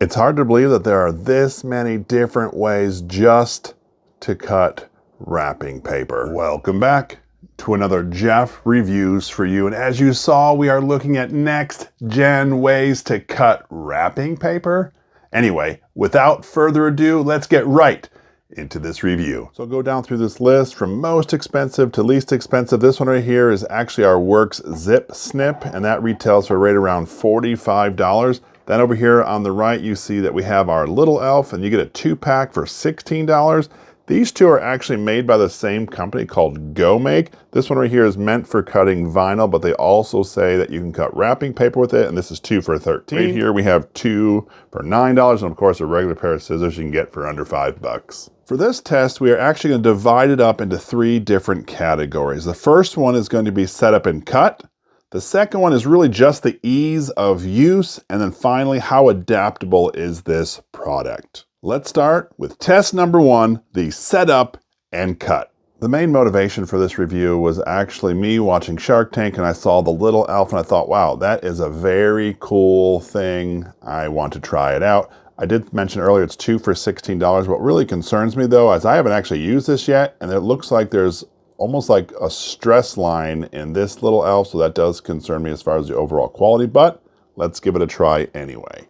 It's hard to believe that there are this many different ways just to cut wrapping paper. Welcome back to another Jeff Reviews for you. And as you saw, we are looking at next gen ways to cut wrapping paper. Anyway, without further ado, let's get right into this review. So I'll go down through this list from most expensive to least expensive. This one right here is actually our Works Zip Snip, and that retails for right around $45. Then over here on the right, you see that we have our Little Elf, and you get a 2-pack for $16. These two are actually made by the same company called GoMake. This one right here is meant for cutting vinyl, but they also say that you can cut wrapping paper with it, and this is 2 for $13. Right here we have 2 for $9, and of course a regular pair of scissors you can get for under $5. For this test, we are actually going to divide it up into 3 different categories. The first one is going to be setup and cut. The second one is really just the ease of use, and then finally, how adaptable is this product? Let's start with test number 1, the setup and cut. The main motivation for this review was actually me watching Shark Tank, and I saw the Little Elf and I thought, wow, that is a very cool thing. I want to try it out. I did mention earlier it's 2 for $16. What really concerns me though is I haven't actually used this yet, and it looks like there's almost like a stress line in this Little Elf, so that does concern me as far as the overall quality, but let's give it a try anyway.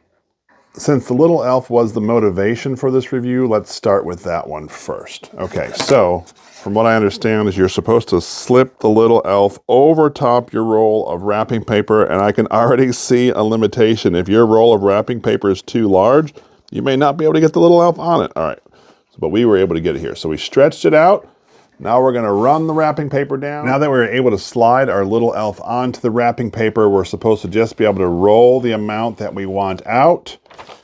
Since the Little Elf was the motivation for this review, let's start with that one first. Okay, so from what I understand is you're supposed to slip the Little Elf over top your roll of wrapping paper, and I can already see a limitation. If your roll of wrapping paper is too large, you may not be able to get the Little Elf on it. All right, but we were able to get it here. So we stretched it out. Now we're gonna run the wrapping paper down. Now that we're able to slide our Little Elf onto the wrapping paper, we're supposed to just be able to roll the amount that we want out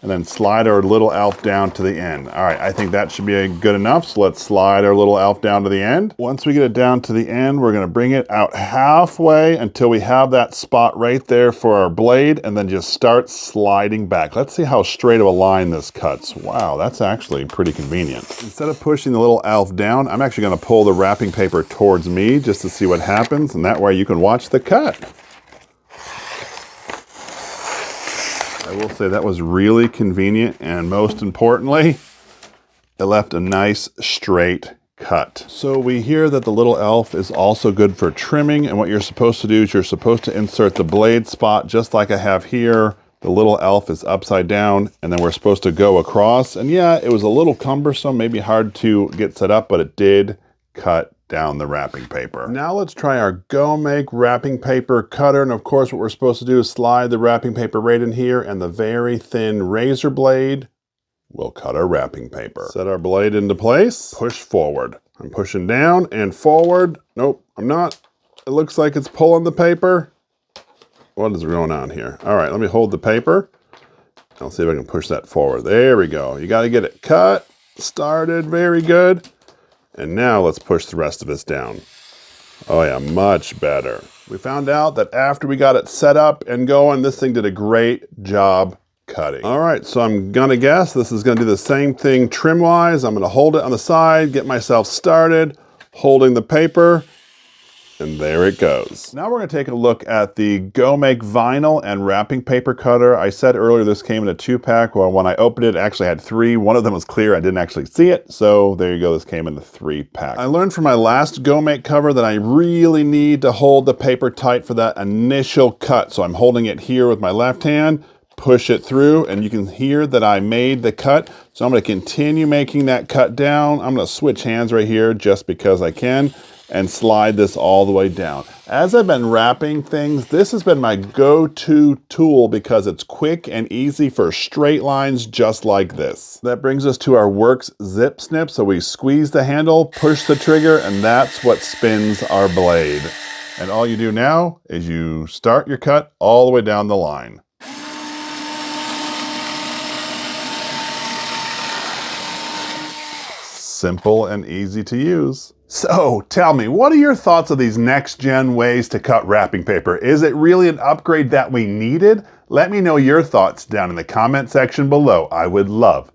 and then slide our Little Elf down to the end. All right, I think that should be good enough. So let's slide our Little Elf down to the end. Once we get it down to the end, we're gonna bring it out halfway until we have that spot right there for our blade, and then just start sliding back. Let's see how straight of a line this cuts. Wow, that's actually pretty convenient. Instead of pushing the Little Elf down, I'm actually gonna pull the wrapping paper towards me just to see what happens, and that way you can watch the cut. I will say that was really convenient, and most importantly, it left a nice straight cut. So we hear that the Little Elf is also good for trimming, and what you're supposed to do is you're supposed to insert the blade spot just like I have here. The Little Elf is upside down, and then we're supposed to go across. And yeah, it was a little cumbersome, maybe hard to get set up, but it did cut down the wrapping paper. Now let's try our GoMake wrapping paper cutter. And of course, what we're supposed to do is slide the wrapping paper right in here, and the very thin razor blade will cut our wrapping paper. Set our blade into place, push forward. I'm pushing down and forward. Nope, I'm not. It looks like it's pulling the paper. What is going on here? All right, let me hold the paper. I'll see if I can push that forward. There we go. You got to get it cut, started, very good. And now let's push the rest of this down. Oh yeah, much better. We found out that after we got it set up and going, this thing did a great job cutting. All right, so I'm gonna guess this is gonna do the same thing trim-wise. I'm gonna hold it on the side, get myself started, holding the paper, and there it goes. Now we're gonna take a look at the GoMake vinyl and wrapping paper cutter. I said earlier this came in a 2-pack. Well, when I opened it, it actually had 3. One of them was clear, I didn't actually see it. So there you go, this came in the 3-pack. I learned from my last GoMake cover that I really need to hold the paper tight for that initial cut. So I'm holding it here with my left hand, push it through, and you can hear that I made the cut. So I'm gonna continue making that cut down. I'm gonna switch hands right here just because I can, and slide this all the way down. As I've been wrapping things, this has been my go-to tool because it's quick and easy for straight lines just like this. That brings us to our Works Zip Snip. So we squeeze the handle, push the trigger, and that's what spins our blade. And all you do now is you start your cut all the way down the line. Simple and easy to use. So tell me, what are your thoughts of these next gen ways to cut wrapping paper? Is it really an upgrade that we needed? Let me know your thoughts down in the comment section below. I would love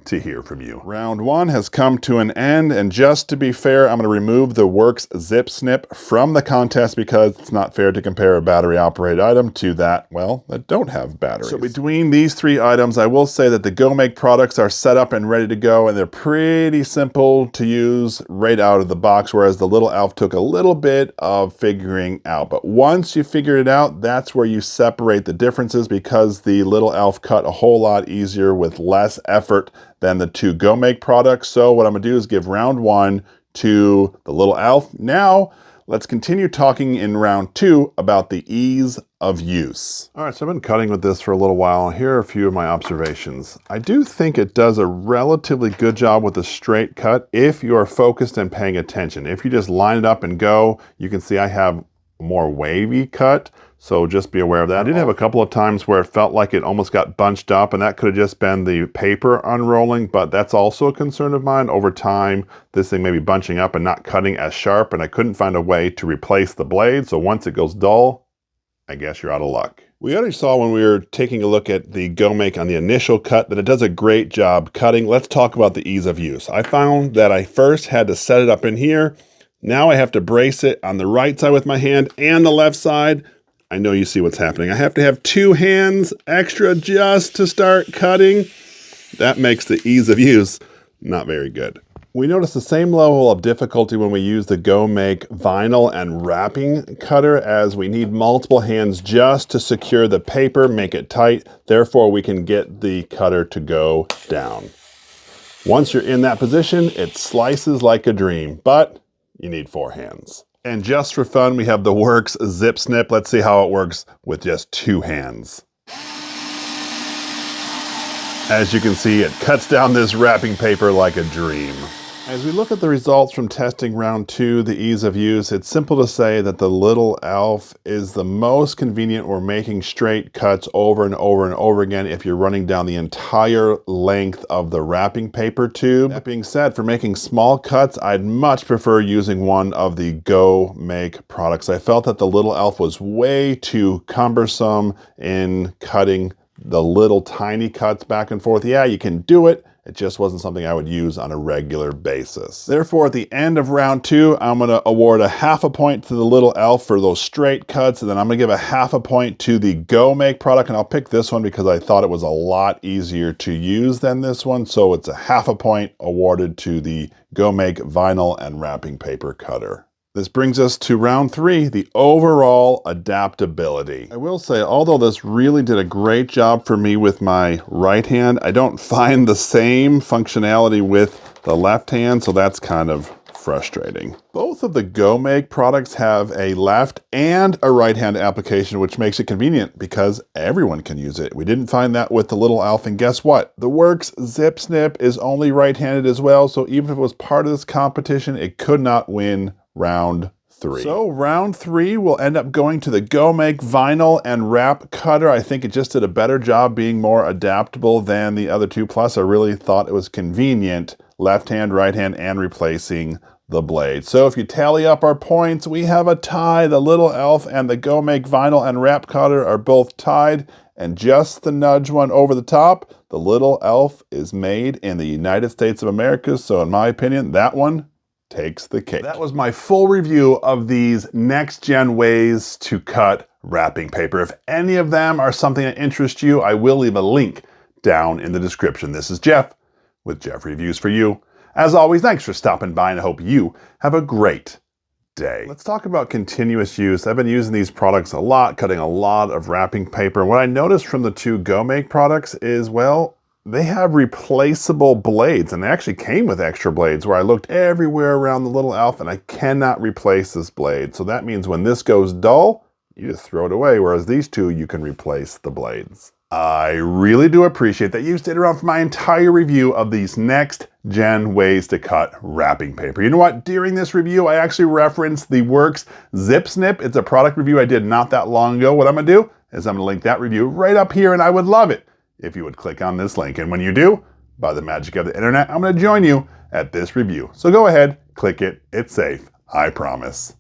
to hear from you. Round 1 has come to an end, and just to be fair, I'm going to remove the Works Zip Snip from the contest because it's not fair to compare a battery-operated item to that, well, that don't have batteries. So between these 3 items, I will say that the Go Make products are set up and ready to go, and they're pretty simple to use right out of the box, whereas the Little Elf took a little bit of figuring out. But once you figure it out, that's where you separate the differences, because the Little Elf cut a whole lot easier with less effort than the 2 Go Make products. So what I'm gonna do is give round 1 to the Little Elf. Now, let's continue talking in round 2 about the ease of use. All right, so I've been cutting with this for a little while. Here are a few of my observations. I do think it does a relatively good job with a straight cut if you are focused and paying attention. If you just line it up and go, you can see I have a more wavy cut. So just be aware of that. I did have a couple of times where it felt like it almost got bunched up, and that could have just been the paper unrolling, but that's also a concern of mine. Over time, this thing may be bunching up and not cutting as sharp, and I couldn't find a way to replace the blade. So once it goes dull, I guess you're out of luck. We already saw when we were taking a look at the Go Make on the initial cut that it does a great job cutting. Let's talk about the ease of use. I found that I first had to set it up in here. Now I have to brace it on the right side with my hand and the left side. I know you see what's happening. I have to have 2 hands extra just to start cutting. That makes the ease of use not very good. We notice the same level of difficulty when we use the Go Make vinyl and wrapping cutter, as we need multiple hands just to secure the paper, make it tight. Therefore, we can get the cutter to go down. Once you're in that position, it slices like a dream, but you need 4 hands. And just for fun, we have the Works Zip Snip. Let's see how it works with just 2 hands. As you can see, it cuts down this wrapping paper like a dream. As we look at the results from testing round 2, the ease of use, it's simple to say that the Little Elf is the most convenient for making straight cuts over and over and over again if you're running down the entire length of the wrapping paper tube. That being said, for making small cuts, I'd much prefer using one of the Go Make products. I felt that the Little Elf was way too cumbersome in cutting the little tiny cuts back and forth. Yeah, you can do it. It just wasn't something I would use on a regular basis. Therefore, at the end of round 2, I'm gonna award a ½ point to the Little Elf for those straight cuts, and then I'm gonna give a ½ point to the Go Make product, and I'll pick this one because I thought it was a lot easier to use than this one, so it's a ½ point awarded to the Go Make vinyl and wrapping paper cutter. This brings us to round 3, the overall adaptability. I will say, although this really did a great job for me with my right hand, I don't find the same functionality with the left hand, so that's kind of frustrating. Both of the Go Make products have a left and a right hand application, which makes it convenient because everyone can use it. We didn't find that with the Little Elf, and guess what? The Works Zip Snip is only right-handed as well, so even if it was part of this competition, it could not win round 3. So round 3 will end up going to the Go Make vinyl and wrap cutter. I think it just did a better job being more adaptable than the other 2. Plus, I really thought it was convenient, left hand, right hand, and replacing the blade. So if you tally up our points, we have a tie. The Little Elf and the Go Make vinyl and wrap cutter are both tied, and just the nudge one over the top, the Little Elf is made in the United States of America. So in my opinion, that one takes the cake. That was my full review of these next-gen ways to cut wrapping paper. If any of them are something that interests you, I will leave a link down in the description. This is Jeff with Jeff Reviews for You. As always, thanks for stopping by, and I hope you have a great day. Let's talk about continuous use. I've been using these products a lot, cutting a lot of wrapping paper. What I noticed from the 2 Go Make products is, well, they have replaceable blades, and they actually came with extra blades, where I looked everywhere around the Little Elf and I cannot replace this blade. So that means when this goes dull, you just throw it away, whereas these 2, you can replace the blades. I really do appreciate that you stayed around for my entire review of these next-gen ways to cut wrapping paper. You know what? During this review, I actually referenced the Works Zip Snip. It's a product review I did not that long ago. What I'm gonna do is I'm gonna link that review right up here, and I would love it if you would click on this link. And when you do, by the magic of the internet, I'm gonna join you at this review. So go ahead, click it. It's safe, I promise.